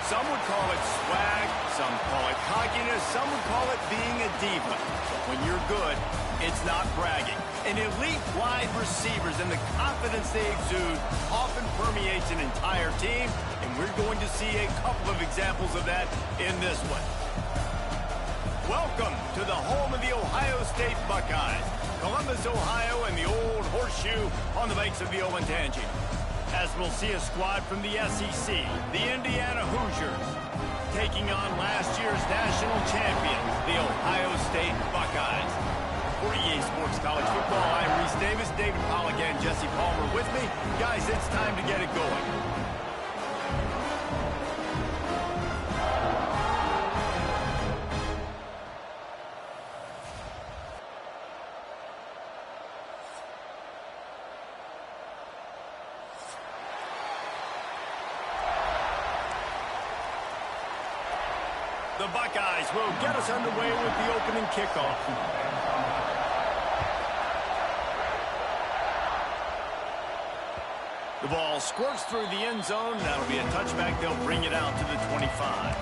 Some would call it swag, some call it cockiness, some would call it being a diva. But when you're good, it's not bragging. An elite wide receivers and the confidence they exude often permeates an entire team, and we're going to see a couple of examples of that in this one. Welcome to the home of the Ohio State Buckeyes, Columbus, Ohio, and the old horseshoe on the banks of the Olentangy. As we'll see a squad from the SEC, the Indiana Hoosiers, taking on last year's national champions, the Ohio State Buckeyes. For EA Sports College Football, I'm Reese Davis, David Pollack, and Jesse Palmer with me. Guys, it's time to get it going. The Buckeyes will get us underway with the opening kickoff. The ball squirts through the end zone. That'll be a touchback. They'll bring it out to the 25.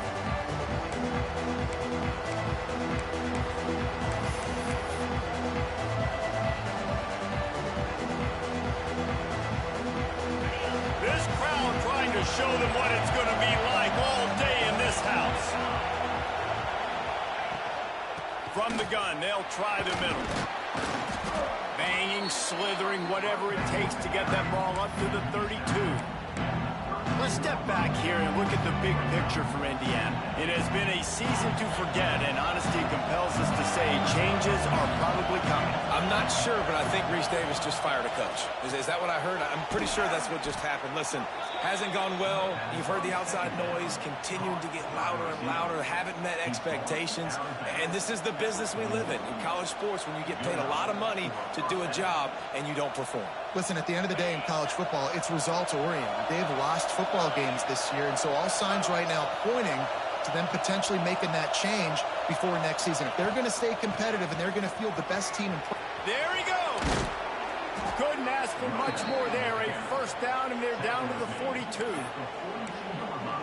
This crowd trying to show them what it's going to be like all day in this house. From the gun, they'll try the middle. Banging, slithering, whatever it takes to get that ball up to the 32. Let's step back here and look at the big picture for Indiana. It has been a season to forget, and honesty compels us to say changes are probably coming. I'm not sure, but I think Reese Davis just fired a coach. Is that what I heard? I'm pretty sure that's what just happened. Listen, hasn't gone well. You've heard the outside noise, continuing to get louder and louder, haven't met expectations. And this is the business we live in college sports, when you get paid a lot of money to do a job and you don't perform. Listen, at the end of the day in college football, it's results-oriented. They've lost football games this year, and so all signs right now pointing to them potentially making that change before next season. If they're going to stay competitive and they're going to field the best team in play. There he goes. Couldn't ask for much more there. A first down, and they're down to the 42.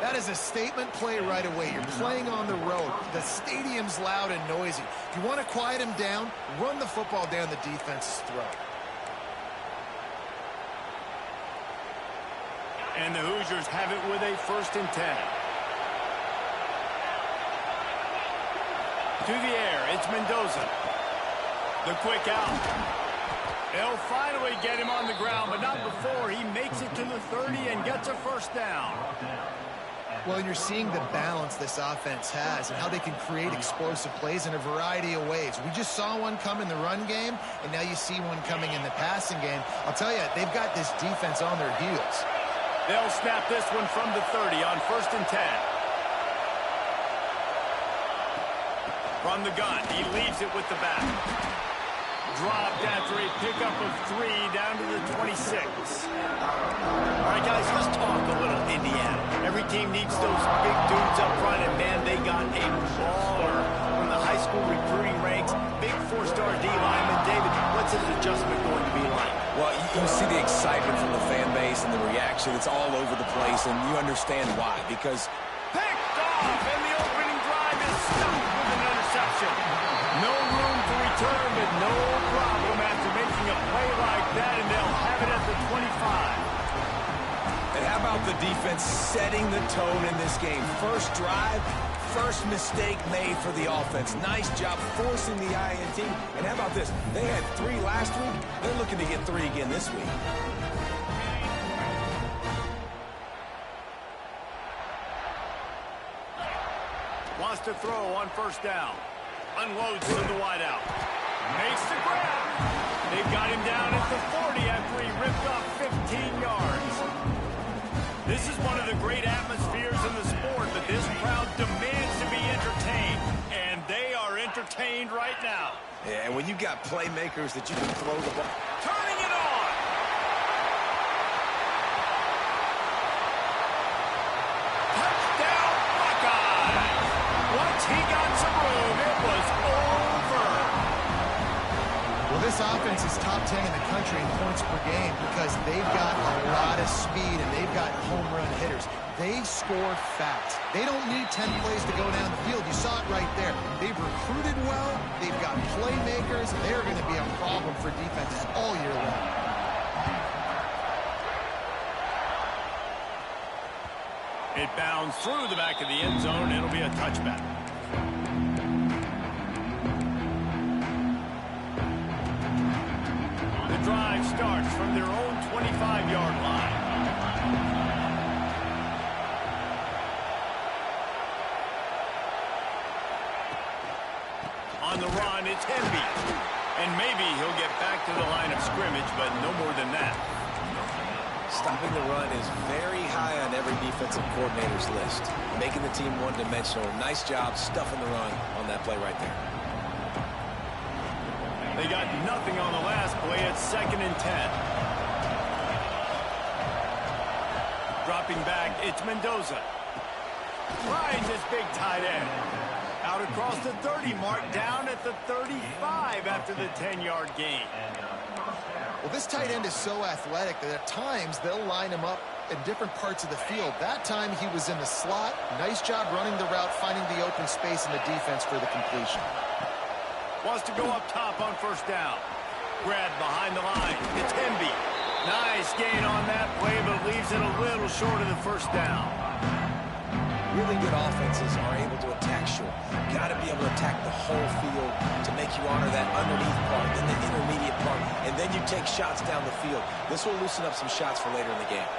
That is a statement play right away. You're playing on the road. The stadium's loud and noisy. If you want to quiet him down, run the football down the defense's throat. And the Hoosiers have it with a 1st and 10. To the air, it's Mendoza. The quick out. They'll finally get him on the ground, but not before he makes it to the 30 and gets a first down. Well, and you're seeing the balance this offense has and how they can create explosive plays in a variety of ways. We just saw one come in the run game, and now you see one coming in the passing game. I'll tell you, they've got this defense on their heels. They'll snap this one from the 30 on 1st and 10. From the gun, he leaves it with the back. Dropped after a pickup of 3 down to the 26. All right, guys, let's talk a little Indiana. Every team needs those big dudes up front, and, man, they got a baller from the high school recruiting ranks. Big 4-star D lineman. David, what's his adjustment going to be like? Well, you see the excitement from the fan base and the reaction. It's all over the place, and you understand why. Because picked off, and the opening drive is stopped with an interception. No room to return, but no problem after making a play like that, and they'll have it at the 25. And how about the defense setting the tone in this game? First drive, first mistake made for the offense. Nice job forcing the INT. And how about this? They had 3 last week. They're looking to get 3 again this week. Wants to throw on 1st down. Unloads to the wideout. Makes the grab. They've got him down at the 40 after he ripped off 15 yards. This is one of the great atmospheres in the sport, but this crowd demands to be entertained, and they are entertained right now. Yeah, and when you got playmakers that you can throw the ball. Turning it on. Touchdown, Buckeyes. Once he got some room, it was over. Well, this offense is top 10 in the country in points per game because they've got a lot of speed and they've got home run hitters. they score fast. They don't need 10 plays to go down the field. You saw it right there. They've recruited well. They've got playmakers. They're going to be a problem for defenses all year long. It bounds through the back of the end zone. It'll be a touchback. The drive starts from their own 25-yard line. On the run, it's Hemby. And maybe he'll get back to the line of scrimmage, but no more than that. Stopping the run is very high on every defensive coordinator's list. Making the team one-dimensional. Nice job stuffing the run on that play right there. They got nothing on the last play. It's 2nd and 10. Dropping back, it's Mendoza. Finds his big tight end. Out across the 30 mark, down at the 35 after the 10-yard gain. Well, this tight end is so athletic that at times they'll line him up in different parts of the field. That time he was in the slot. Nice job running the route, finding the open space in the defense for the completion. Wants to go up top on 1st down. Grab behind the line. It's Hemby. Nice gain on that play, but leaves it a little short of the 1st down. Really good offenses are able to attack short. You've got to be able to attack the whole field to make you honor that underneath part, then the intermediate part, and then you take shots down the field. This will loosen up some shots for later in the game.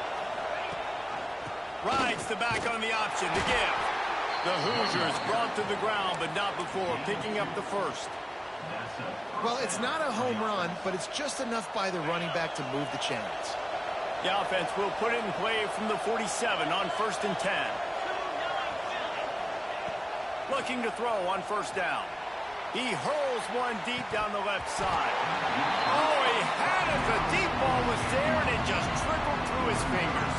Rides the back on the option to give. The Hoosiers brought to the ground, but not before picking up the 1st. Well, it's not a home run, but it's just enough by the running back to move the chains. The offense will put it in play from the 47 on 1st and 10. Looking to throw on 1st down. He hurls one deep down the left side. Oh, he had it. The deep ball was there, and it just trickled through his fingers.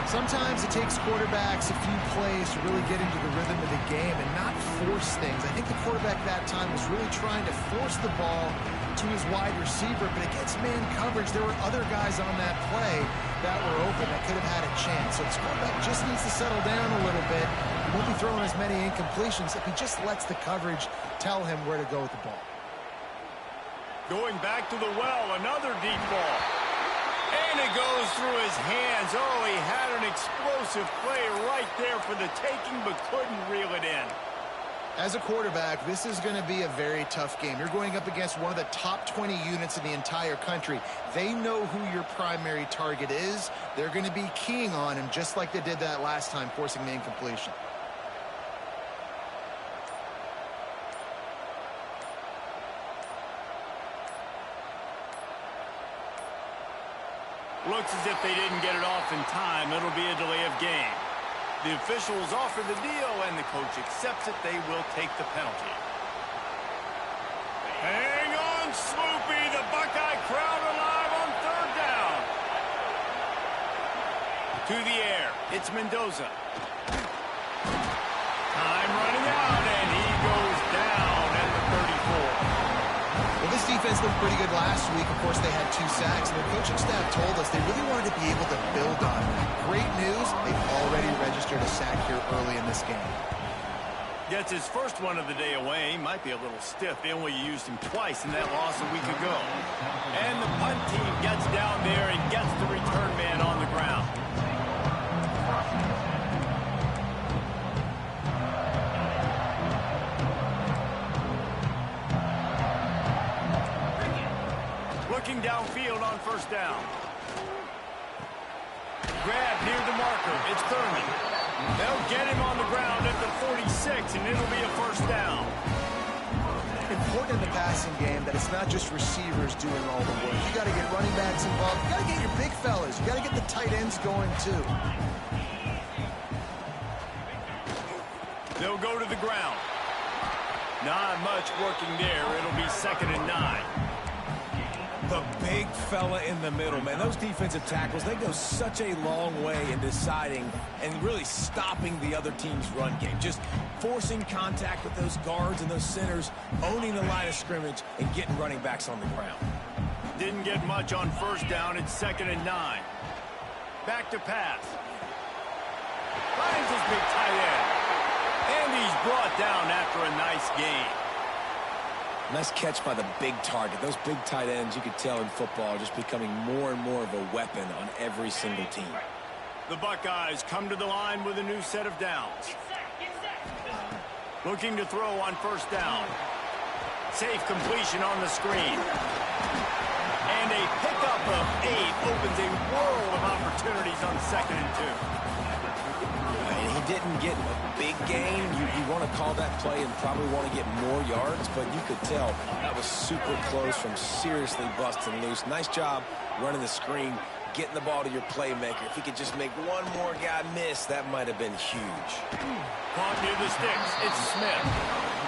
Sometimes it takes quarterbacks a few plays to really get into the rhythm of the game and not force things. I think the quarterback that time was really trying to force the ball to his wide receiver, but against man coverage, there were other guys on that play that were open that could have had a chance. So this quarterback just needs to settle down a little bit. He won't be throwing as many incompletions if he just lets the coverage tell him where to go with the ball. Going back to the well, another deep ball. And it goes through his hands. Oh, he had an explosive play right there for the taking, but couldn't reel it in. As a quarterback, this is going to be a very tough game. You're going up against one of the top 20 units in the entire country. They know who your primary target is. They're going to be keying on him just like they did that last time, forcing the incompletion. Looks as if they didn't get it off in time. It'll be a delay of game. The officials offer the deal, and the coach accepts it. They will take the penalty. Hang on, Sloopy. The Buckeye crowd alive on 3rd down. To the air. It's Mendoza. Time running out, and he goes down at the 34. Well, this defense looked pretty good last week. Of course, they had 2 sacks, and the coaching staff told us they really wanted to be able to build on it. Great news, they've already registered a sack here early in this game. Gets his first one of the day away. Might be a little stiff. They only used him twice in that loss a week ago. And the punt team gets down there and gets the return man on the ground. Looking downfield on 1st down. Grab near the marker. It's Thurman. They'll get him on the ground at the 46, and it'll be a 1st down. Important in the passing game that it's not just receivers doing all the work. You got to get running backs involved. You got to get your big fellas. You got to get the tight ends going, too. They'll go to the ground. Not much working there. It'll be 2nd and 9. The big fella in the middle, man. Those defensive tackles, they go such a long way in deciding and really stopping the other team's run game. Just forcing contact with those guards and those centers, owning the line of scrimmage, and getting running backs on the ground. Didn't get much on 1st down. It's 2nd and 9. Back to pass. Finds his big tight end. And he's brought down after a nice gain. Nice catch by the big target. Those big tight ends, you could tell in football, are just becoming more and more of a weapon on every single team. The Buckeyes come to the line with a new set of downs. Looking to throw on first down. Safe completion on the screen. And a pickup of 8 opens a world of opportunities on 2nd and 2. And he didn't get a big gain. You want to call that play and probably want to get more yards, but you could tell that was super close from seriously busting loose. Nice job running the screen, getting the ball to your playmaker. If he could just make one more guy miss, that might have been huge. Caught near the sticks. It's Smith.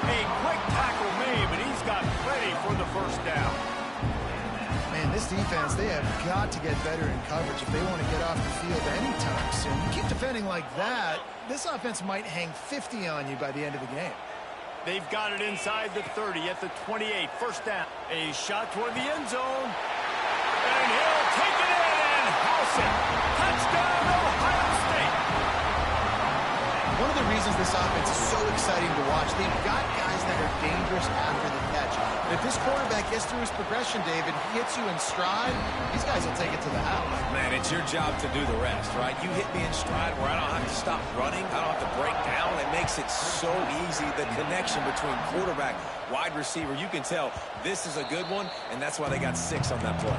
A quick tackle made, but he's got plenty for the first down. Man, this defense, they have got to get better in coverage if they want to get off the field anytime soon. You keep defending like that, this offense might hang 50 on you by the end of the game. They've got it inside the 30 at the 28. First down. A shot toward the end zone. And he'll take it in and house it. Touchdown, Ohio State. One of the reasons this offense is so exciting to watch, they've got guys that are dangerous after the catch. And if this quarterback gets through his progression, David, he hits you in stride, these guys will take it to the house. Man, it's your job to do the rest, right? You hit me in stride where I don't have to stop running. I don't have to break down. It makes it so easy. The connection between quarterback, wide receiver, you can tell this is a good one, and that's why they got 6 on that play.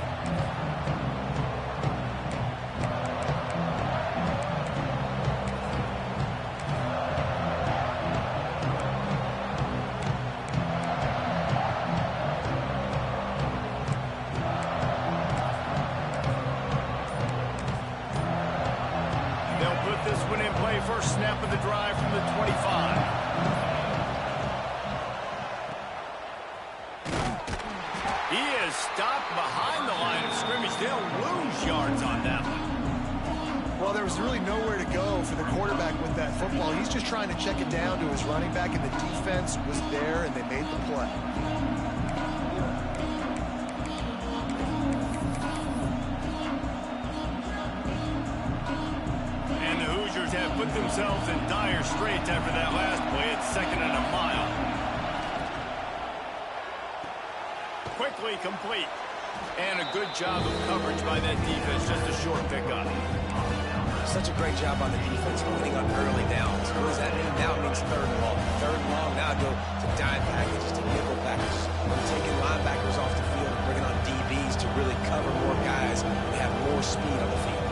This one in play, first snap of the drive from the 25. He is stopped behind the line of scrimmage. They'll lose yards on that one. Well, there was really nowhere to go for the quarterback with that football. He's just trying to check it down to his running back, and the defense was there, and they made the play. Have put themselves in dire straits after that last play. It's 2nd and a mile. Quickly complete. And a good job of coverage by that defense. Just a short pickup. Such a great job on the defense moving on early downs. What does that mean? Now it means 3rd and long. 3rd and long, now go to dime packages, to nickel packages. We're taking linebackers off the field and bringing on DBs to really cover more guys and have more speed on the field.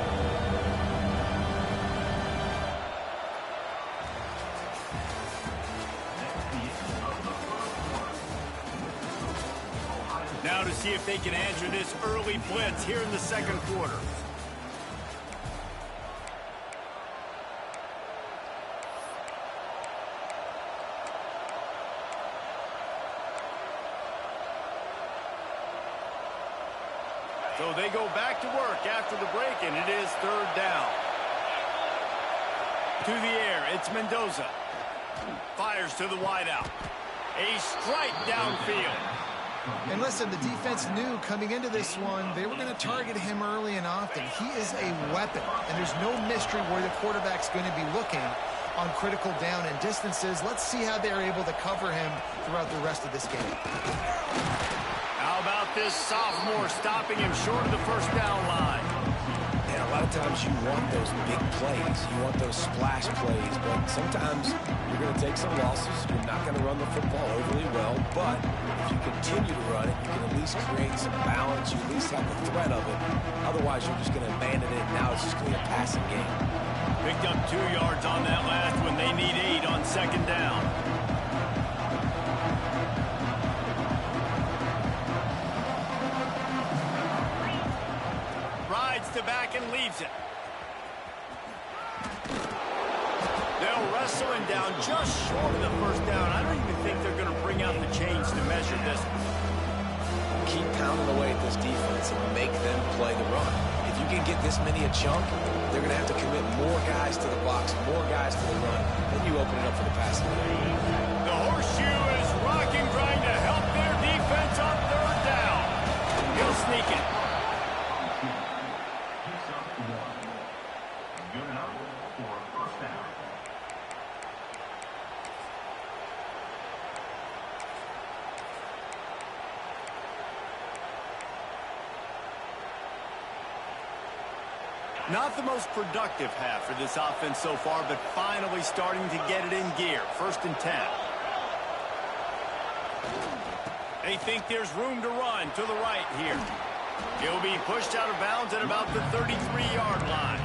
Now to see if they can answer this early blitz here in the 2nd quarter. So they go back to work after the break, and it is 3rd down. To the air, it's Mendoza. Fires to the wideout. A strike downfield. And listen, the defense knew coming into this one, they were going to target him early and often. He is a weapon, and there's no mystery where the quarterback's going to be looking on critical down and distances. Let's see how they're able to cover him throughout the rest of this game. How about this sophomore stopping him short of the first down line? And a lot of times you want those big plays. You want those splash plays, but sometimes you're going to take some losses. You're not going to run the football overly well, but if you continue to run it, you can at least create some balance. You at least have the threat of it. Otherwise, you're just going to abandon it. Now it's just going to be a passing game. Picked up 2 yards on that last one. They need 8 on 2nd down. Rides to back and leaves it. They'll wrestle him down just short of the first down. I don't even think they're going to bring out the chains to measure this. Keep pounding away at this defense and make them play the run. If you can get this many a chunk, they're going to have to commit more guys to the box, more guys to the run. Then you open it up for the passing game. The horseshoe is rocking, trying to help their defense on 3rd down. He'll sneak it. Good enough for first down. Not the most productive half for this offense so far, but finally starting to get it in gear. 1st and 10. They think there's room to run to the right here. He'll be pushed out of bounds at about the 33-yard line.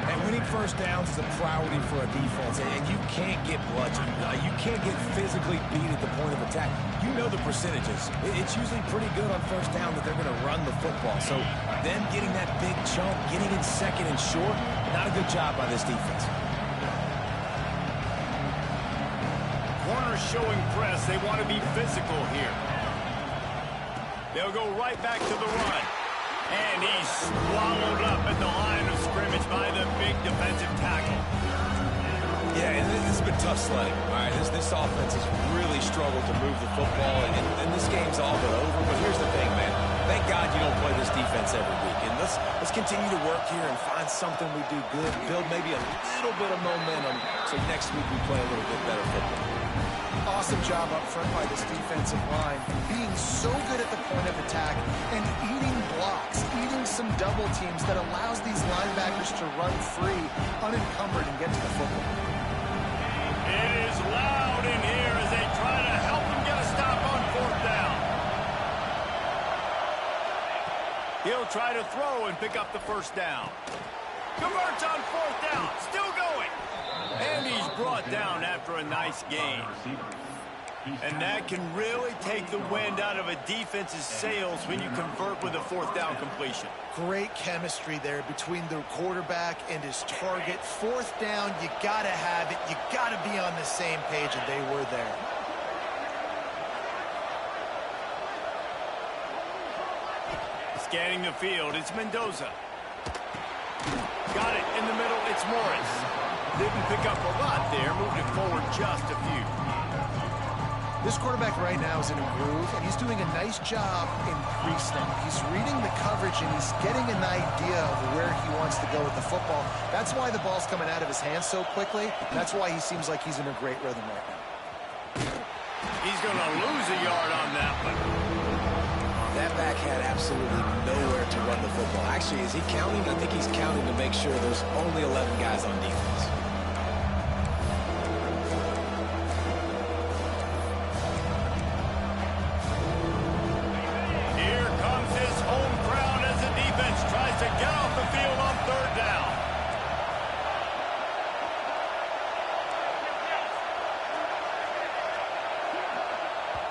And winning first downs is a priority for a defense, and you can't get bludgeoned. You can't get physically beat at the point of attack. You know the percentages. It's usually pretty good on first down that they're going to run the football. So them getting that big chunk, getting in 2nd and short, not a good job by this defense. Corners showing press. They want to be physical here. They'll go right back to the run. And he's swallowed up at the line of scrimmage by the big defensive tackle. Yeah, and this has been tough sledding. All right, this offense has really struggled to move the football, and this game's all but over. But here's the thing, man. Thank God you don't play this defense every week. And let's continue to work here and find something we do good, build maybe a little bit of momentum so next week we play a little bit better football. Awesome job up front by this defensive line, being so good at the point of attack and eating blocks, eating some double teams that allows these linebackers to run free, unencumbered, and get to the football. It is loud in here as they try to help him get a stop on 4th down. He'll try to throw and pick up the 1st down. Converts on 4th down, still going. And he's brought down after a nice gain. And that can really take the wind out of a defense's sails when you convert with a 4th down completion. Great chemistry there between the quarterback and his target. 4th down, you got to have it. You got to be on the same page, and they were there. Scanning the field, it's Mendoza. Got it in the middle, it's Morris. Didn't pick up a lot there, moved it forward just a few. This quarterback right now is in a groove, and he's doing a nice job in pre-snap. He's reading the coverage, and he's getting an idea of where he wants to go with the football. That's why the ball's coming out of his hands so quickly. That's why he seems like he's in a great rhythm right now. He's going to lose a yard on that one. That back had absolutely nowhere to run the football. Actually, is he counting? I think he's counting to make sure there's only 11 guys on defense. Here comes his home crowd as the defense tries to get off the field on 3rd down.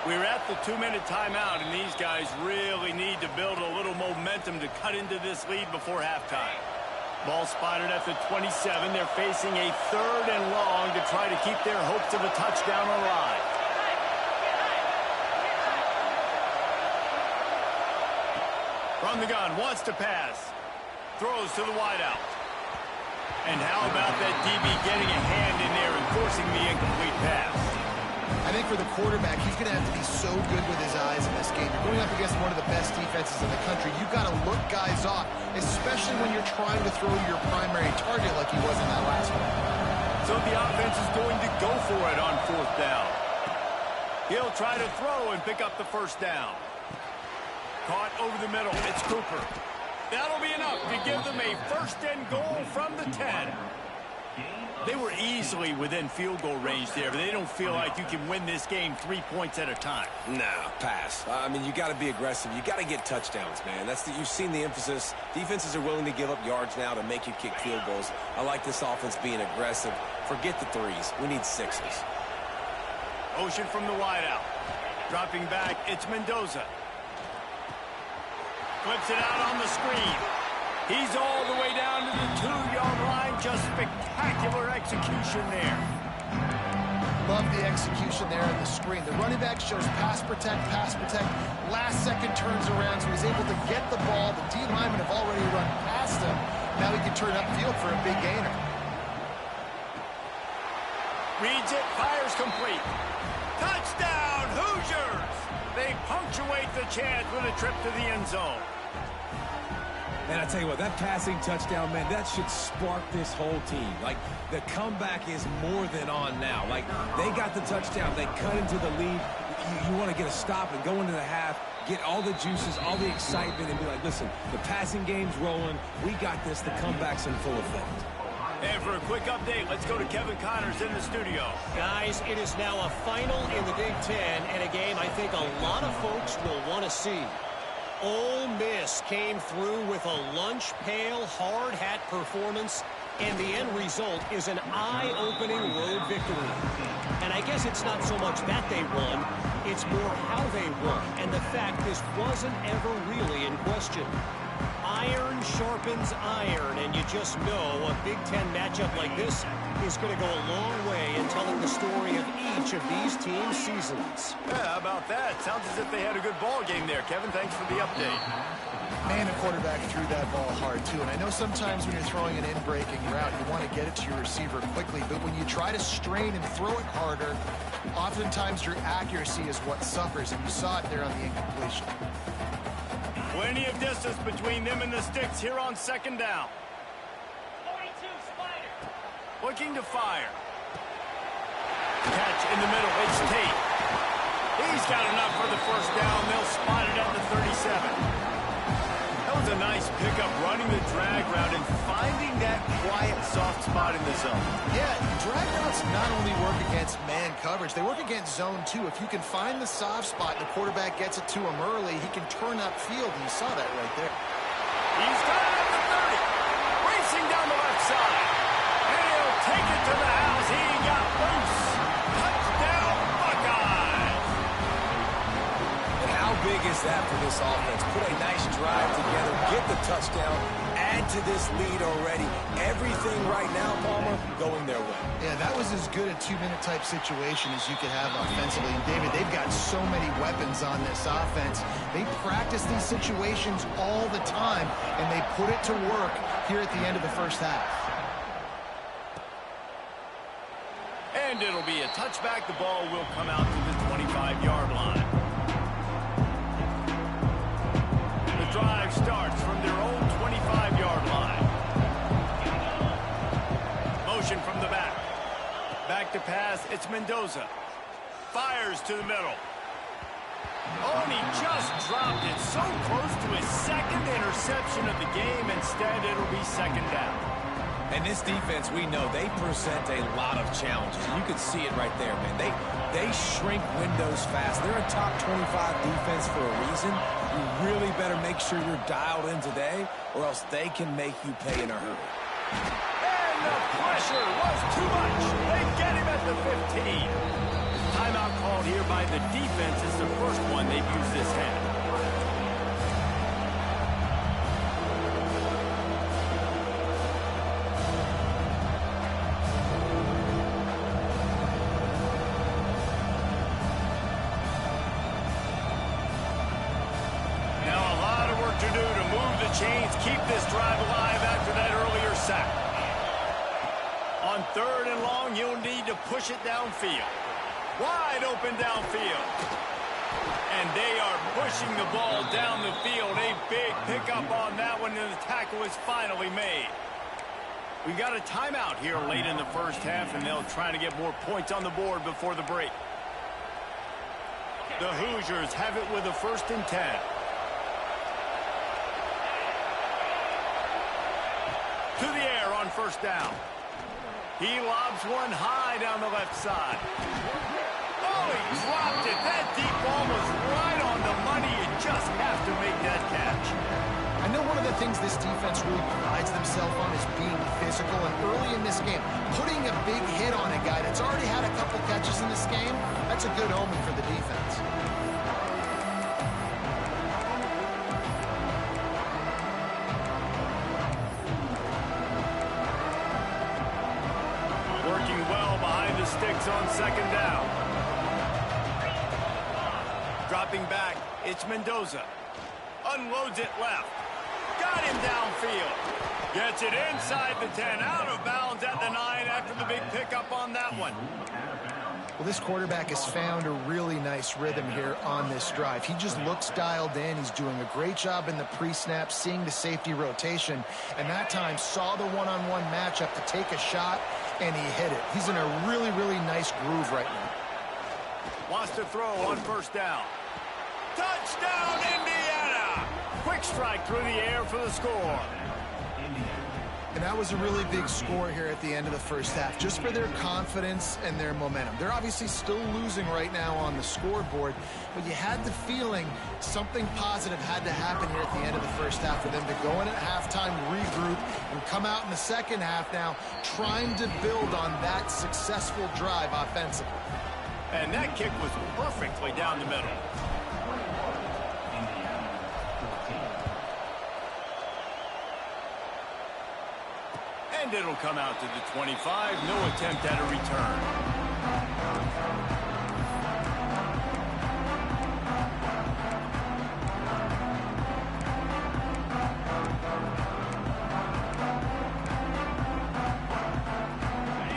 We're at the 2-minute timeout, and these guys really need to build a little momentum to cut into this lead before halftime. Ball spotted at the 27. They're facing a 3rd and long to try to keep their hopes of a touchdown alive. From the gun, wants to pass. Throws to the wideout. And how about that DB getting a hand in there and forcing the incomplete pass? I think for the quarterback, he's going to have to be so good with his eyes in this game. You're going up against one of the best defenses in the country. You've got to look guys off, especially when you're trying to throw to your primary target like he was in that last one. So the offense is going to go for it on 4th down. He'll try to throw and pick up the 1st down. Caught over the middle. It's Cooper. That'll be enough to give them a 1st and goal from the 10. They were easily within field goal range there, but they don't feel like you can win this game 3 points at a time. No, pass. I mean, you got to be aggressive. You got to get touchdowns, man. You've seen the emphasis. Defenses are willing to give up yards now to make you kick field goals. I like this offense being aggressive. Forget the 3s. We need 6s. Motion from the wideout. Dropping back, it's Mendoza. Flips it out on the screen. He's all the way down to the 2-yard line. Just spectacular execution there. Love the execution there on the screen. The running back shows pass protect, pass protect. Last second turns around, so he's able to get the ball. The D linemen have already run past him. Now he can turn upfield for a big gainer. Reads it, fires complete. Touchdown, Hoosiers! They punctuate the chance with a trip to the end zone. And I tell you what, that passing touchdown, man, that should spark this whole team. Like, the comeback is more than on now. Like, they got the touchdown. They cut into the lead. you want to get a stop and go into the half, get all the juices, all the excitement, and be like, listen, the passing game's rolling. We got this. The comeback's in full effect. And for a quick update, let's go to Kevin Connors in the studio. Guys, it is now a final in the Big Ten, and a game I think a lot of folks will want to see. Ole Miss came through with a lunch pail hard hat performance, and the end result is an eye-opening road victory. And I guess it's not so much that they won, it's more how they won, and the fact this wasn't ever really in question. Iron sharpens iron, and you just know a Big Ten matchup like this is going to go a long way in telling the story of each of these teams' seasons. Yeah, how about that? Sounds as if they had a good ball game there. Kevin, thanks for the update. Man, a quarterback threw that ball hard, too. And I know sometimes when you're throwing an in-breaking route, you want to get it to your receiver quickly. But when you try to strain and throw it harder, oftentimes your accuracy is what suffers. And you saw it there on the incompletion. Plenty of distance between them and the sticks here on second down. 42, Spider. Looking to fire. Catch in the middle. It's Tate. He's got enough for the first down. They'll spot it at the 37. That was a nice pickup, running the drag route and finding that quiet, soft spot in the zone. Yeah, drag routes not only work against man coverage, they work against zone too. If you can find the soft spot and the quarterback gets it to him early, he can turn upfield, and you saw that right there. He's got it at the 30. Racing down the left side. And he'll take it to the house. He got loose. Touchdown, Buckeyes. And how big is that for this offense? Put a nice drive together, get the touchdown, add to this lead already. Everything right now, Palmer, going their way. Yeah, that was as good a two-minute type situation as you could have offensively. And, David, they've got so many weapons on this offense. They practice these situations all the time, and they put it to work here at the end of the first half. And it'll be a touchback. The ball will come out to the 25-yard line. The drive starts from their own 25-yard line. Motion from the back. Back to pass. It's Mendoza. Fires to the middle. Oh, and he just dropped it so close to his second interception of the game. Instead, it'll be second down. And this defense, we know, they present a lot of challenges. You can see it right there, man. They shrink windows fast. They're a top 25 defense for a reason. You really better make sure you're dialed in today, or else they can make you pay in a hurry. And the pressure was too much. They get him at the 15. Timeout called here by the defense. It's the first one they've used this half. Chains keep this drive alive after that earlier sack. On third and long, you'll need to push it downfield. Wide open downfield. And they are pushing the ball down the field. A big pickup on that one, and the tackle is finally made. We got a timeout here late in the first half, and they'll try to get more points on the board before the break. The Hoosiers have it with a 1st and 10. To the air on first down. He lobs one high down the left side. Oh, he dropped it. That deep ball was right on the money. You just have to make that catch. I know one of the things this defense really prides themselves on is being physical. And early in this game, putting a big hit on a guy that's already had a couple catches in this game, that's a good omen for the defense. Sticks on second down. Dropping back, it's Mendoza. Unloads it left. Got him downfield. Gets it inside the 10, out of bounds at the 9 after the big pickup on that one. Well, this quarterback has found a really nice rhythm here on this drive. He just looks dialed in. He's doing a great job in the pre-snap, seeing the safety rotation, and that time saw the one-on-one matchup to take a shot, and he hit it. He's in a really, really nice groove right now. Wants to throw on first down. Touchdown, Indiana! Quick strike through the air for the score. And that was a really big score here at the end of the first half, just for their confidence and their momentum. They're obviously still losing right now on the scoreboard, but you had the feeling something positive had to happen here at the end of the first half for them to go in at halftime, regroup, and come out in the second half now trying to build on that successful drive offensively. And that kick was perfectly down the middle. And it'll come out to the 25. No attempt at a return.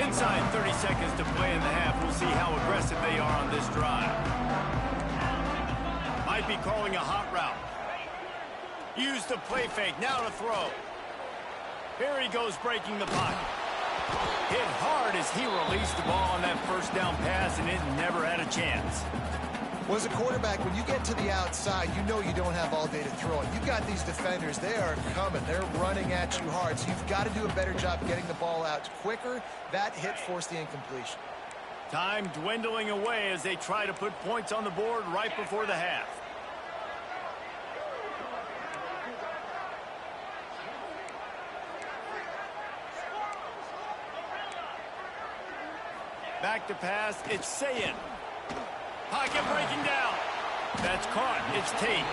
Inside 30 seconds to play in the half. We'll see how aggressive they are on this drive. Might be calling a hot route. Use the play fake. Now to throw. Here he goes breaking the pocket. Hit hard as he released the ball on that first down pass, and it never had a chance. Well, as a quarterback, when you get to the outside, you know you don't have all day to throw it. You've got these defenders. They are coming. They're running at you hard. So you've got to do a better job getting the ball out quicker. That hit forced the incompletion. Time dwindling away as they try to put points on the board right before the half. Back to pass, it's Sayin. Pocket breaking down. That's caught, it's Tate.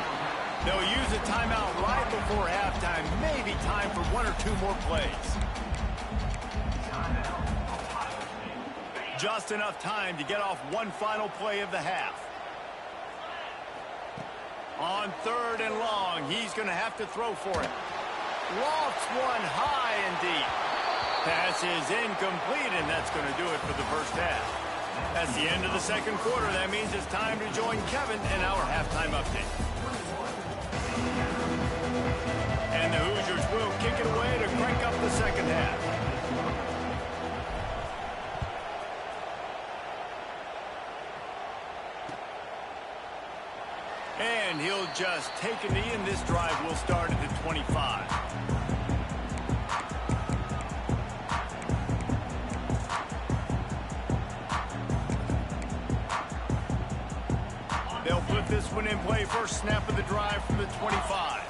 They'll use a timeout right before halftime. Maybe time for one or two more plays. Just enough time to get off one final play of the half. On third and long, he's going to have to throw for it. Lofts one high and deep. Pass is incomplete, and that's going to do it for the first half. That's the end of the second quarter. That means it's time to join Kevin in our halftime update. And the Hoosiers will kick it away to crank up the second half. And he'll just take a knee, and this drive will start at the 25. They'll put this one in play. First snap of the drive from the 25.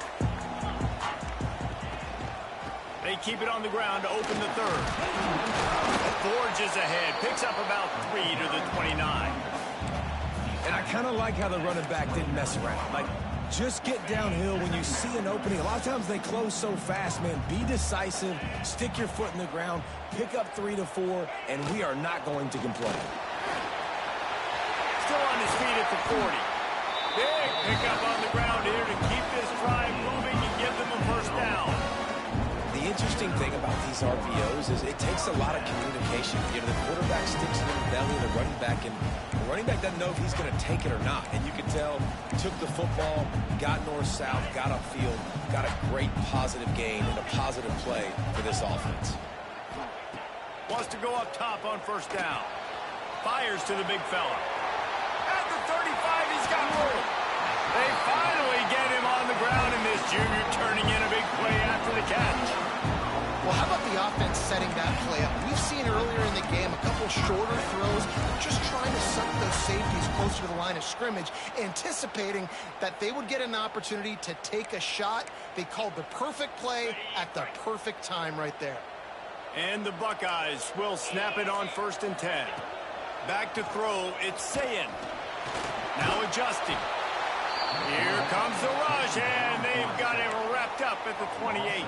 They keep it on the ground to open the third. Forges ahead. Picks up about 3 to the 29. And I kind of like how the running back didn't mess around. Like, just get downhill when you see an opening. A lot of times they close so fast, man. Be decisive. Stick your foot in the ground. Pick up 3 to 4, and we are not going to complain. Still on his feet at the 40. Big pickup on the ground here to keep this drive moving and give them a first down. The interesting thing about these RPOs is it takes a lot of communication. You know, the quarterback sticks it in the belly of the running back, and the running back doesn't know if he's going to take it or not. And you can tell, took the football, got north-south, got upfield, got a great positive gain and a positive play for this offense. Wants to go up top on first down. Fires to the big fella. At the 35, he's got room. They finally get him on the ground, and this junior turning in a big play after the catch. Well, how about the offense setting that play up? We've seen earlier in the game a couple shorter throws, just trying to suck those safeties closer to the line of scrimmage, anticipating that they would get an opportunity to take a shot. They called the perfect play at the perfect time right there. And the Buckeyes will snap it on 1st and 10. Back to throw, it's Sayin. Now adjusting. Here comes the rush, and they've got it wrapped up at the 28.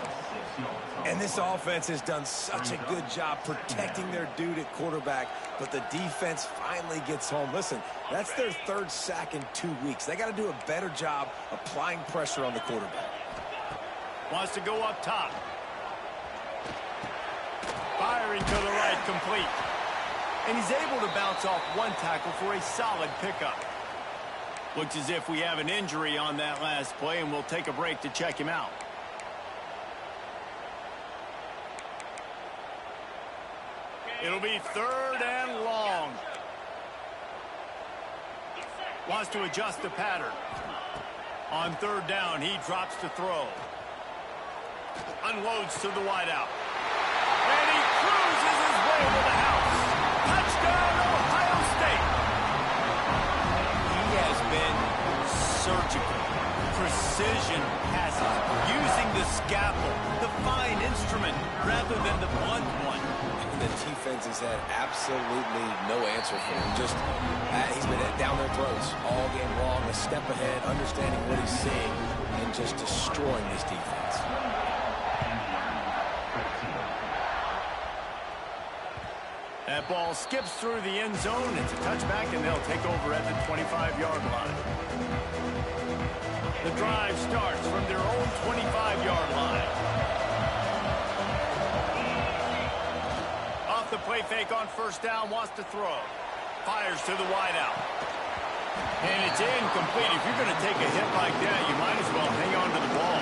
And this offense has done such a good job protecting their dude at quarterback, but the defense finally gets home. Listen, that's their 3rd sack in 2 weeks. They got to do a better job applying pressure on the quarterback. Wants to go up top. Firing to the right, complete. And he's able to bounce off one tackle for a solid pickup. Looks as if we have an injury on that last play, and we'll take a break to check him out. It'll be 3rd and long. Wants to adjust the pattern. On third down, he drops to throw. Unloads to the wideout. And he cruises his way to the house. Touchdown, Ohio State. He has been surgical. Precision passes. Using the scalpel, the fine instrument, rather than the blunt one. The defense has had absolutely no answer for him. Just, he's been down their throats all game long, a step ahead, understanding what he's seeing, and just destroying his defense. That ball skips through the end zone. It's a touchback, and they'll take over at the 25-yard line. The drive starts from their own 25-yard line. The play fake on first down, wants to throw. Fires to the wideout. And it's incomplete. If you're going to take a hit like that, you might as well hang on to the ball.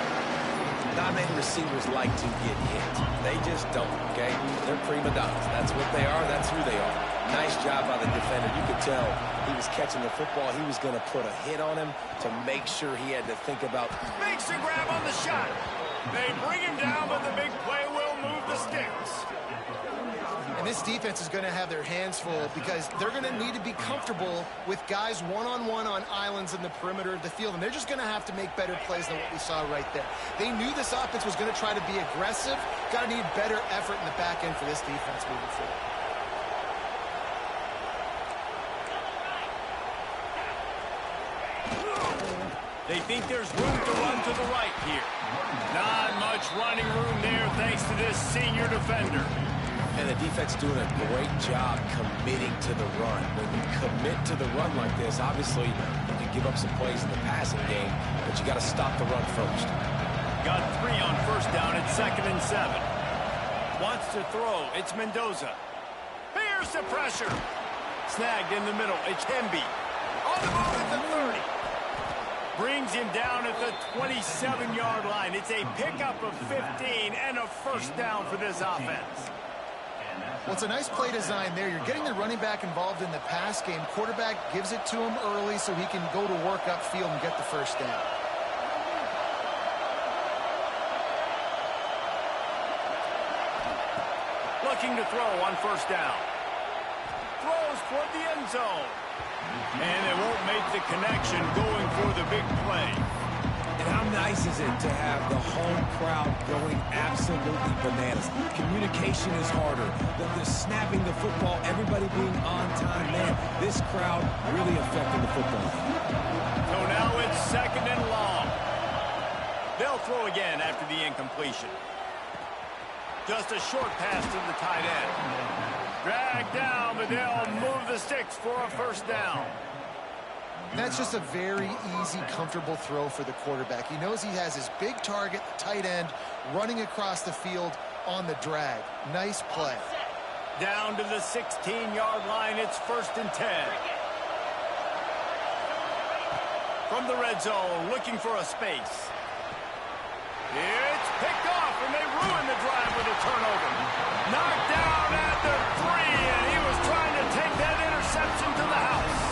Not many receivers like to get hit. They just don't, okay? They're prima donnas. That's what they are. That's who they are. Nice job by the defender. You could tell he was catching the football. He was going to put a hit on him to make sure he had to think about. Makes the grab on the shot. They bring him down, but the big play will move the sticks. And this defense is going to have their hands full because they're going to need to be comfortable with guys one-on-one on islands in the perimeter of the field. And they're just going to have to make better plays than what we saw right there. They knew this offense was going to try to be aggressive. Got to need better effort in the back end for this defense moving forward. They think there's room to run to the right here. Not much running room there thanks to this senior defender. And the defense doing a great job committing to the run. When you commit to the run like this, obviously you can give up some plays in the passing game, but you got to stop the run first. Got 3 on first down at 2nd and 7. Wants to throw. It's Mendoza. Here's the pressure. Snagged in the middle. It's Hemby. On the move at the 30. Brings him down at the 27-yard line. It's a pickup of 15 and a first down for this offense. Well, it's a nice play design there. You're getting the running back involved in the pass game. Quarterback gives it to him early so he can go to work upfield and get the first down. Looking to throw on first down. Throws toward the end zone. And they won't make the connection going for the big play. And how nice is it to have the home crowd going absolutely bananas? Communication is harder. The snapping the football, everybody being on time. Man, this crowd really affecting the football. So now it's 2nd and long. They'll throw again after the incompletion. Just a short pass to the tight end. Dragged down, but they'll move the sticks for a first down. That's just a very easy, comfortable throw for the quarterback. He knows he has his big target, the tight end, running across the field on the drag. Nice play. Down to the 16-yard line, it's 1st and 10. From the red zone, looking for a space. It's picked off, and they ruin the drive with a turnover. Knocked down at the 3, and he was trying to take that interception to the house.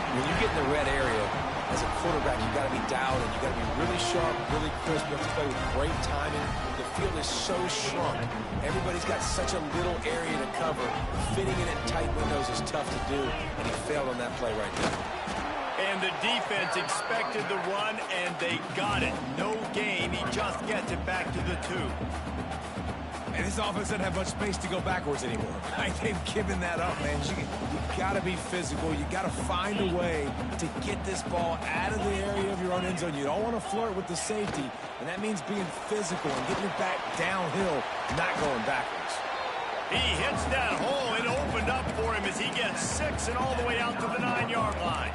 When you get in the red area, as a quarterback, you got to be dialed in. You got to be really sharp, really crisp. You have to play with great timing. The field is so shrunk. Everybody's got such a little area to cover. Fitting it in tight windows is tough to do, and he failed on that play right there. And the defense expected the run, and they got it. No gain. He just gets it back to the 2. And this offense doesn't have much space to go backwards anymore. They've given that up, man. You got to be physical. You got to find a way to get this ball out of the area of your own end zone. You don't want to flirt with the safety, and that means being physical and getting it back downhill, not going backwards. He hits that hole. It opened up for him as he gets 6 and all the way out to the 9-yard line.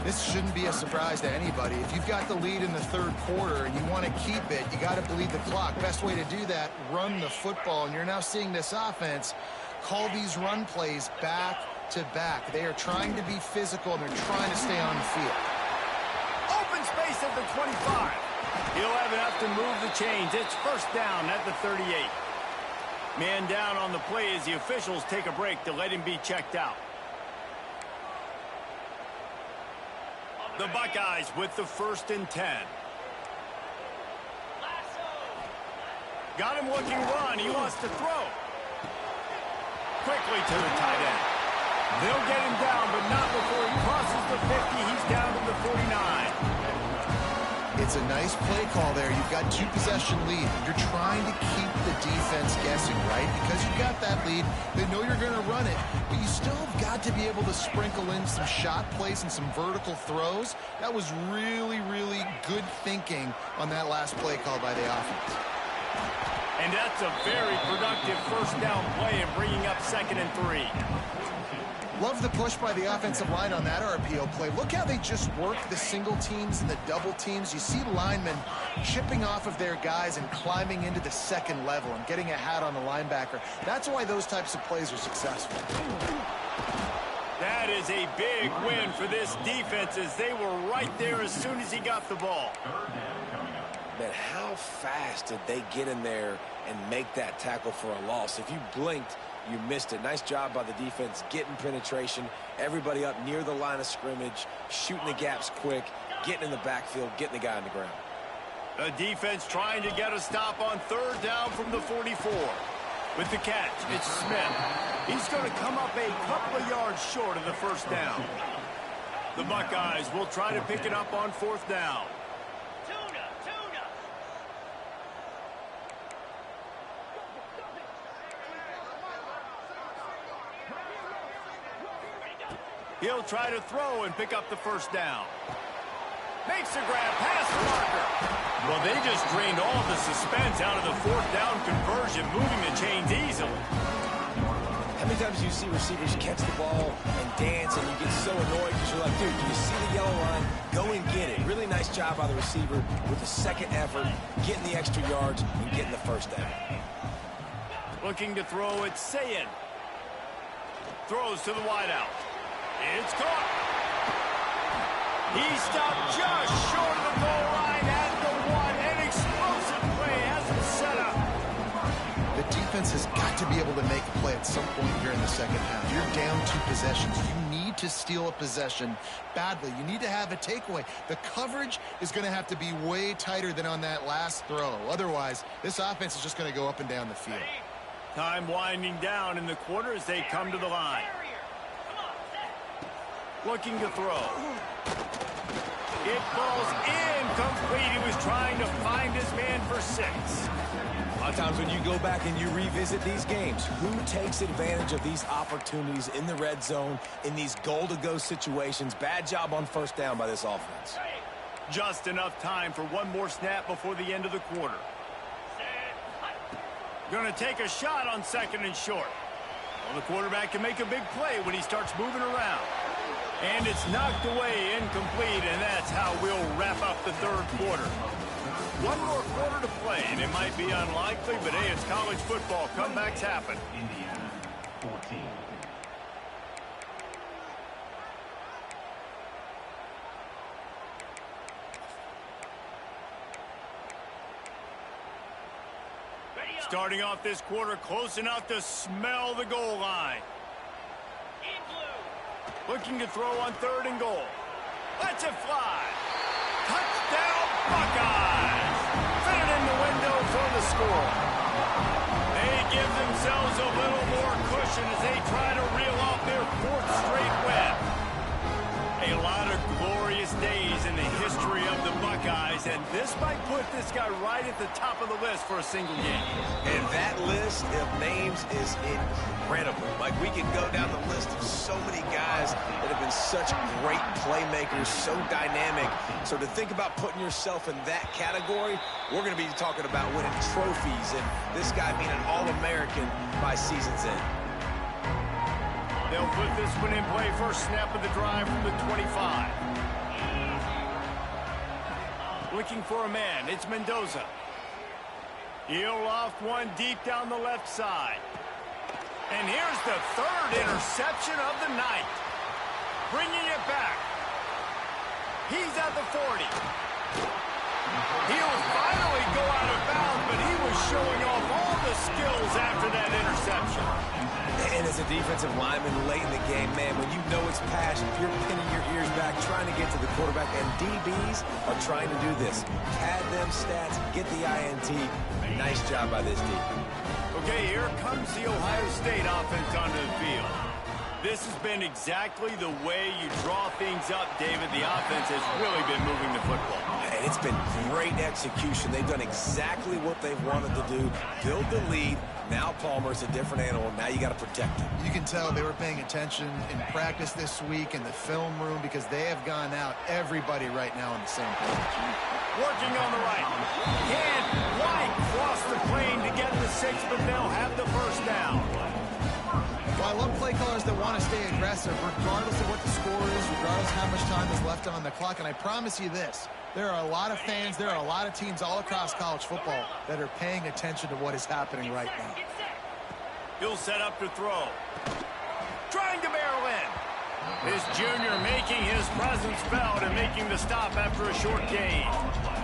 This shouldn't be a surprise to anybody. If you've got the lead in the 3rd quarter and you want to keep it, you got to bleed the clock. Best way to do that, run the football. And you're now seeing this offense call these run plays back to back. They are trying to be physical, and they're trying to stay on the field. Open space at the 25. He'll have enough to move the chains. It's first down at the 38. Man down on the play as the officials take a break to let him be checked out. The Buckeyes with the 1st and 10. Got him looking run. He wants to throw. Quickly to the tight end. They'll get him down, but not before he crosses the 50. He's down to the 49. It's a nice play call there. You've got 2-possession lead. You're trying to keep the defense guessing, right? Because you've got that lead. They know you're going to run it, but you still have got to be able to sprinkle in some shot plays and some vertical throws. That was really, really good thinking on that last play call by the offense. And that's a very productive 1st down play and bringing up 2nd and 3. Love the push by the offensive line on that RPO play. Look how they just work the single teams and the double teams. You see linemen chipping off of their guys and climbing into the 2nd level and getting a hat on the linebacker. That's why those types of plays are successful. That is a big win for this defense as they were right there as soon as he got the ball. Man, how fast did they get in there and make that tackle for a loss? If you blinked, you missed it. Nice job by the defense getting penetration. Everybody up near the line of scrimmage, shooting the gaps quick, getting in the backfield, getting the guy on the ground. The defense trying to get a stop on 3rd down from the 44. With the catch, it's Smith. He's going to come up a couple of yards short of the 1st down. The Buckeyes will try to pick it up on 4th down. He'll try to throw and pick up the 1st down. Makes a grab past the marker. Well, they just drained all the suspense out of the 4th down conversion, moving the chains easily. How many times do you see receivers catch the ball and dance and you get so annoyed because you're like, dude, do you see the yellow line? Go and get it. Really nice job by the receiver with the 2nd effort, getting the extra yards and getting the 1st down. Looking to throw, it's Sayin. Throws to the wideout. It's caught. He stopped just short of the goal line at the 1. An explosive play has him set up. The defense has got to be able to make a play at some point here in the 2nd half. You're down 2 possessions. You need to steal a possession badly. You need to have a takeaway. The coverage is going to have to be way tighter than on that last throw. Otherwise, this offense is just going to go up and down the field. Time winding down in the quarter as they come to the line. Looking to throw. It falls incomplete. He was trying to find his man for 6. A lot of times when you go back and you revisit these games, who takes advantage of these opportunities in the red zone, in these goal-to-go situations? Bad job on 1st down by this offense. Just enough time for one more snap before the end of the quarter. Going to take a shot on 2nd and short. Well, the quarterback can make a big play when he starts moving around. And it's knocked away, incomplete, and that's how we'll wrap up the 3rd quarter. One more quarter to play, and it might be unlikely, but hey, it's college football. Comebacks happen. Indiana, 14. Starting off this quarter, close enough to smell the goal line. Looking to throw on 3rd and goal. Lets it fly. Touchdown, Buckeyes. Fit it in the window for the score. They give themselves a little more cushion as they try to reel off their 4th straight win. A lot of glorious days in the history of the Buckeyes, and this might put this guy right at the top of the list for a single game. And that list of names is incredible. Like, we could go down the list of so many guys that have been such great playmakers, so dynamic. So to think about putting yourself in that category, we're going to be talking about winning trophies, and this guy being an All-American by season's end. They'll put this one in play. First snap of the drive from the 25. Looking for a man. It's Mendoza. He'll loft one deep down the left side. And here's the 3rd interception of the night. Bringing it back. He's at the 40. He'll finally go out of bounds, but he was showing off all the skills after that interception. And as a defensive lineman late in the game, man, when you know it's passion, you're pinning your ears back, trying to get to the quarterback, and DBs are trying to do this. Pad them stats, get the INT. Nice job by this D. Okay, here comes the Ohio State offense onto the field. This has been exactly the way you draw things up, David. The offense has really been moving the football. And it's been great execution. They've done exactly what they've wanted to do. Build the lead. Now Palmer's a different animal. Now you got to protect him. You can tell they were paying attention in practice this week in the film room because they have gone out, everybody right now on the same page. Working on the right. Can't quite cross the plane to get the 6, but they'll have the first down. Well, I love play callers that want to stay aggressive, regardless of what the score is, regardless of how much time is left on the clock. And I promise you this, there are a lot of fans, there are a lot of teams all across college football that are paying attention to what is happening right now. He'll set up to throw. Trying to barrel in. This junior making his presence felt and making the stop after a short gain.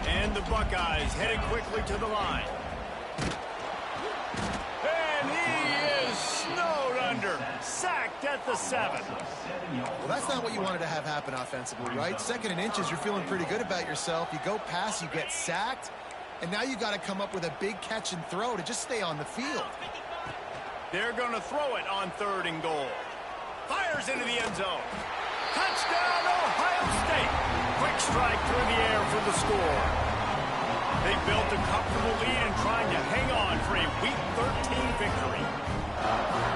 And the Buckeyes headed quickly to the line. And he is snowed under. Sacked at the 7. Well, that's not what you wanted to have happen offensively, right? 2nd and inches, you're feeling pretty good about yourself. You go past, you get sacked, and now you got to come up with a big catch and throw to just stay on the field. They're going to throw it on 3rd and goal. Fires into the end zone. Touchdown, Ohio State. Quick strike through the air for the score. They built a comfortable lead and trying to hang on for a Week 13 victory.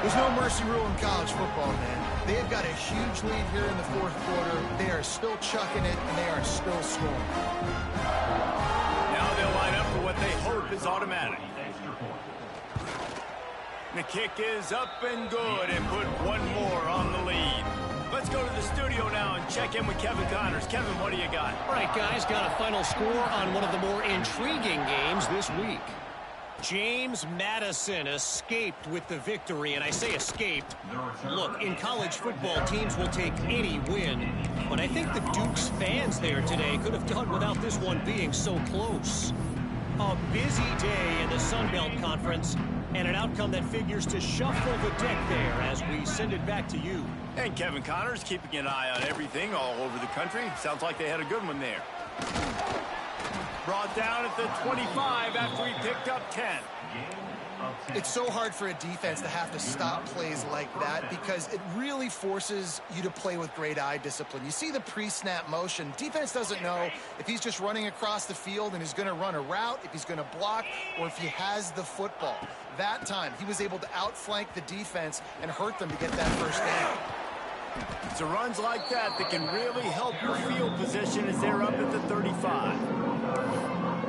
There's no mercy rule in college football, man. They have got a huge lead here in the 4th quarter. They are still chucking it, and they are still scoring. Now they'll line up for what they hope is automatic. The kick is up and good and put one more on the lead. Let's go to the studio now and check in with Kevin Connors. Kevin, what do you got? All right, guys, got a final score on one of the more intriguing games this week. James Madison escaped with the victory, and I say escaped. Look, in college football, teams will take any win, but I think the Duke's fans there today could have done without this one being so close. A busy day in the Sun Belt Conference, and an outcome that figures to shuffle the deck there as we send it back to you. And Kevin Connors keeping an eye on everything all over the country. Sounds like they had a good one there. Brought down at the 25 after he picked up 10. It's so hard for a defense to have to stop plays like that because it really forces you to play with great eye discipline. You see the pre-snap motion. Defense doesn't know if he's just running across the field and he's going to run a route, if he's going to block, or if he has the football. That time, he was able to outflank the defense and hurt them to get that first down. It's the runs like that that can really help your field position as they're up at the 35.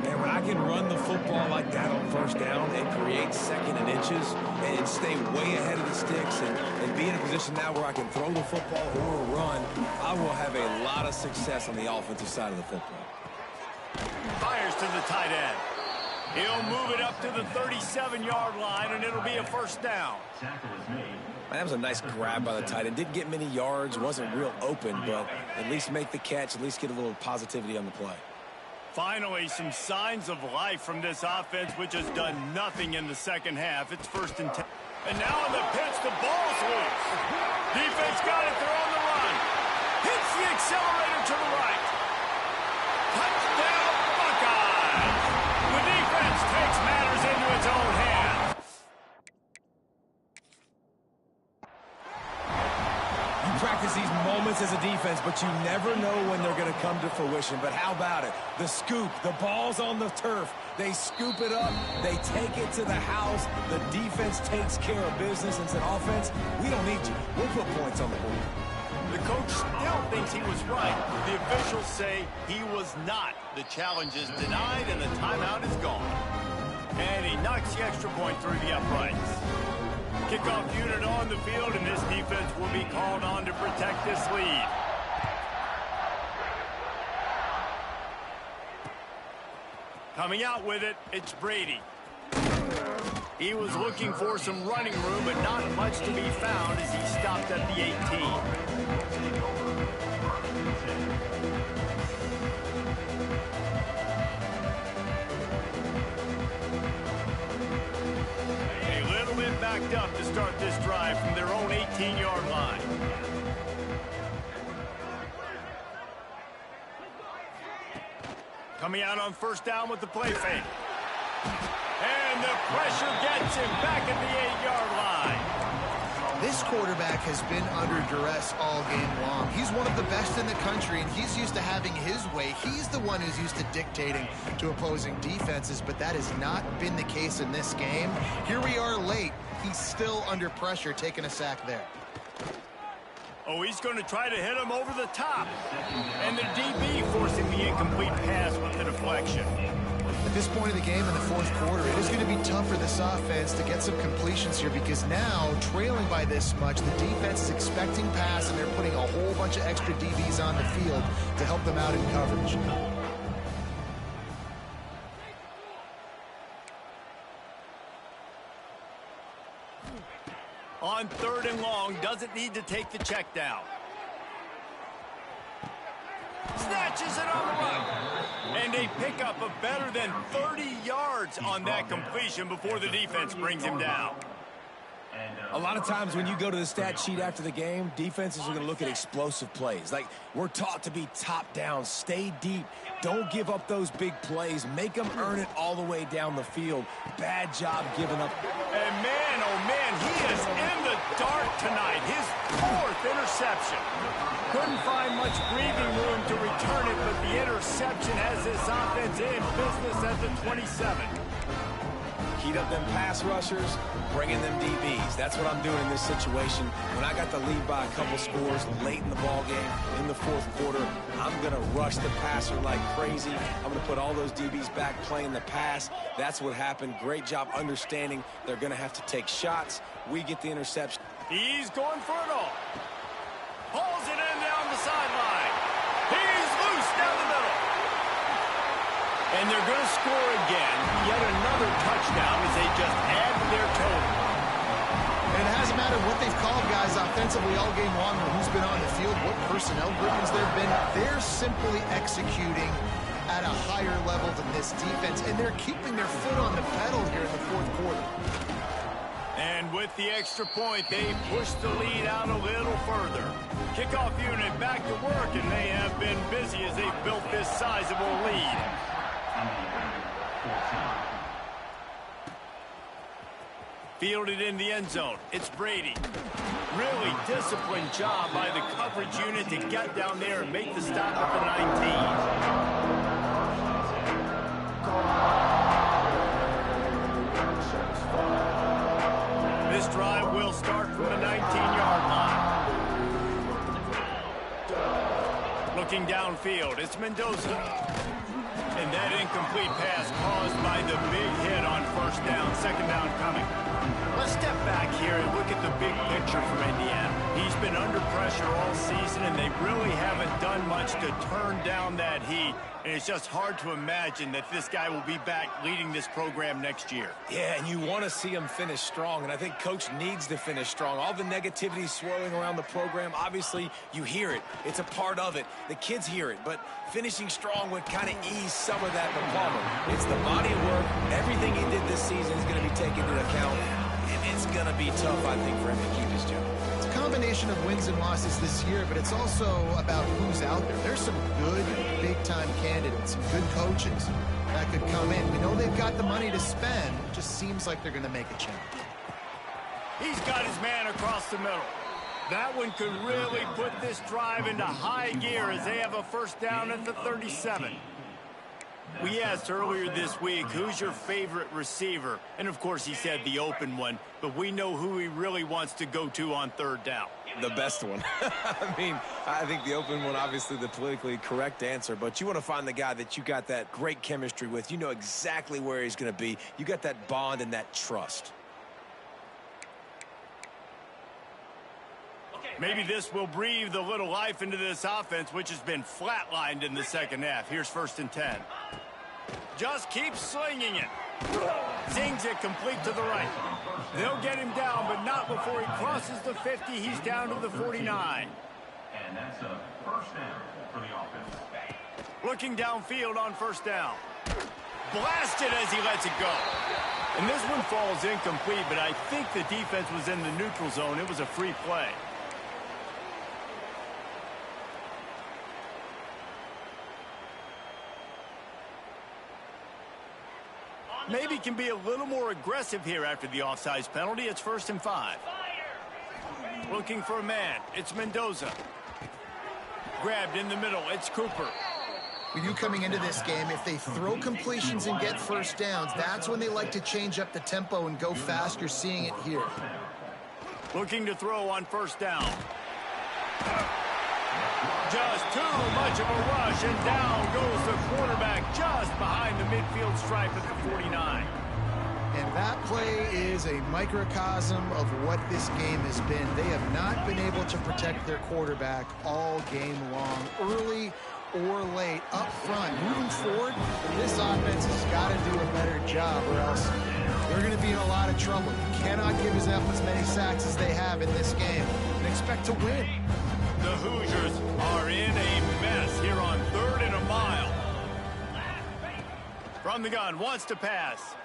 And when I can run the football like that on 1st down and create 2nd and inches and stay way ahead of the sticks and be in a position now where I can throw the football or run, I will have a lot of success on the offensive side of the football. Fires to the tight end. He'll move it up to the 37-yard line, and it'll be a 1st down. That was a nice grab by the tight end. Didn't get many yards, wasn't real open, but at least make the catch, at least get a little positivity on the play. Finally, some signs of life from this offense, which has done nothing in the 2nd half. It's 1st and 10. And now on the pitch, the ball's loose. Defense got it. They're on the run. Hits the accelerator to the right. Touchdown, Buckeyes. The defense takes matters into its own hands. Practice these moments as a defense, but you never know when they're going to come to fruition. But how about it? The scoop, the ball's on the turf. They scoop it up. They take it to the house. The defense takes care of business and said, offense, we don't need you. We'll put points on the board. The coach still thinks he was right. The officials say he was not. The challenge is denied, and the timeout is gone. And he knocks the extra point through the uprights. Kickoff unit on the field, and this defense will be called on to protect this lead. Coming out with it, it's Brady. He was looking for some running room, but not much to be found as he stopped at the 18. locked up to start this drive from their own 18-yard line. Coming out on first down with the play fake. And the pressure gets him back at the 8-yard line. This quarterback has been under duress all game long. He's one of the best in the country, and he's used to having his way. He's the one who's used to dictating to opposing defenses, but that has not been the case in this game. Here we are late. He's still under pressure, taking a sack there. Oh, he's going to try to hit him over the top. And the DB forcing the incomplete pass with the deflection. At this point of the game in the fourth quarter, it is going to be tough for this offense to get some completions here because now, trailing by this much, the defense is expecting pass, and they're putting a whole bunch of extra DBs on the field to help them out in coverage. On 3rd and long, doesn't need to take the check down. Snatches it on the run. And a pickup of better than 30 yards on that completion before the defense brings him down. A lot of times when you go to the stat sheet after the game, defenses are going to look at explosive plays. Like, we're taught to be top down, stay deep, don't give up those big plays, make them earn it all the way down the field. Bad job giving up. And man, oh man, he is in the dark tonight. His 4th interception. Couldn't find much breathing room to return it, but the interception has this offense in business at the 27. Heat up them pass rushers, bring in them DBs. That's what I'm doing in this situation. When I got the lead by a couple scores late in the ball game, in the fourth quarter, I'm going to rush the passer like crazy. I'm going to put all those DBs back playing the pass. That's what happened. Great job understanding they're going to have to take shots. We get the interception. He's going for it all. Hauls it in down the sideline. He's loose down the middle. And they're going to score again. Yet another touchdown as they just add to their total. And it hasn't mattered what they've called, guys, offensively all game long, or who's been on the field, what personnel groupings there have been. They're simply executing at a higher level than this defense, and they're keeping their foot on the pedal here in the fourth quarter. And with the extra point, they push the lead out a little further. Kickoff unit back to work, and they have been busy as they've built this sizable lead. Fielded in the end zone. It's Brady. Really disciplined job by the coverage unit to get down there and make the stop at the 19. This drive will start from the 19-yard line. Looking downfield, it's Mendoza. And that incomplete pass caused by the big hit on first down, second down coming. Let's step back here and look at the big picture from Indiana. He's been under pressure all season, and they really haven't done much to turn down that heat. And it's just hard to imagine that this guy will be back leading this program next year. Yeah, and you want to see him finish strong, and I think Coach needs to finish strong. All the negativity swirling around the program, obviously, you hear it. It's a part of it. The kids hear it, but finishing strong would kind of ease some of that problem. It's the body of work. Everything he did this season is going to be taken into account, and it's going to be tough, I think, for him to keep his job. It's a combination of wins and losses this year, but it's also about who's out there. There's some good big-time candidates, some good coaches that could come in. We know they've got the money to spend. It just seems like they're going to make a change. He's got his man across the middle. That one could really put this drive into high gear as they have a first down at the 37. We asked earlier this week, who's your favorite receiver? And, of course, he said the open one, but we know who he really wants to go to on third down. The best one. I mean, I think the open one, obviously the politically correct answer, but you want to find the guy that you got that great chemistry with. You know exactly where he's going to be. You got that bond and that trust. Maybe this will breathe a little life into this offense, which has been flatlined in the second half. Here's 1st and 10. Just keeps slinging it. Zings it complete to the right. They'll get him down, but not before he crosses the 50. He's down to the 49. And that's a first down for the offense. Looking downfield on first down. blasted as he lets it go. And this one falls incomplete, but I think the defense was in the neutral zone. It was a free play. Maybe can be a little more aggressive here after the offsides penalty. It's 1st and 5. Looking for a man. It's Mendoza. Grabbed in the middle. It's Cooper. When you coming into this game, if they throw completions and get first downs, that's when they like to change up the tempo and go fast. You're seeing it here. Looking to throw on 1st down. Just too much of a rush, and down goes the quarterback just behind the midfield stripe at the 49. And that play is a microcosm of what this game has been. They have not been able to protect their quarterback all game long, early or late, up front. Moving forward, this offense has got to do a better job, or else they're going to be in a lot of trouble. You cannot give up as many sacks as they have in this game and expect to win. The Hoosiers are in a mess here on 3rd and a mile. From the gun, wants to pass.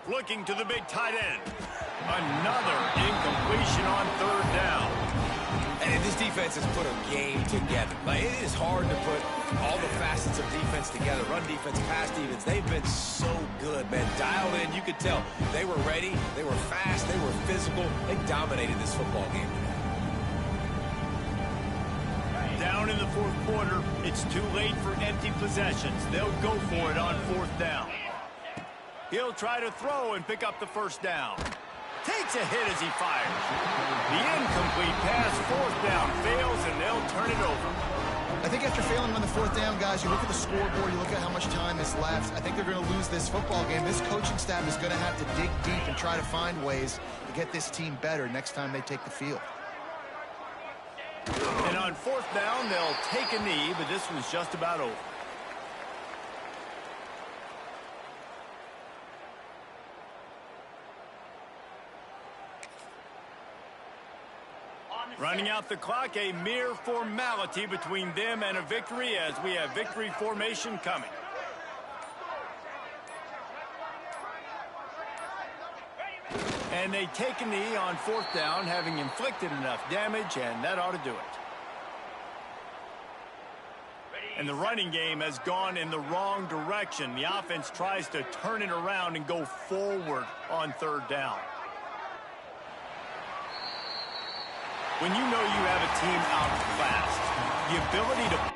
Looking to the big tight end. Another incompletion on 3rd down. And this defense has put a game together. Like, it is hard to put all the facets of defense together. Run defense, pass defense. They've been so good, man. Dialed in. You could tell they were ready. They were fast. They were physical. They dominated this football game. Down in the 4th quarter, it's too late for empty possessions. They'll go for it on 4th down. He'll try to throw and pick up the 1st down. Takes a hit as he fires. The incomplete pass, 4th down, fails, and they'll turn it over. I think after failing on the 4th down, guys, you look at the scoreboard, you look at how much time is left. I think they're going to lose this football game. This coaching staff is going to have to dig deep and try to find ways to get this team better next time they take the field. And on 4th down, they'll take a knee, but this one's just about over. Running out the clock, a mere formality between them and a victory as we have victory formation coming. And they take a knee on 4th down, having inflicted enough damage, and that ought to do it. And the running game has gone in the wrong direction. The offense tries to turn it around and go forward on 3rd down. When you know you have a team out fast, the ability to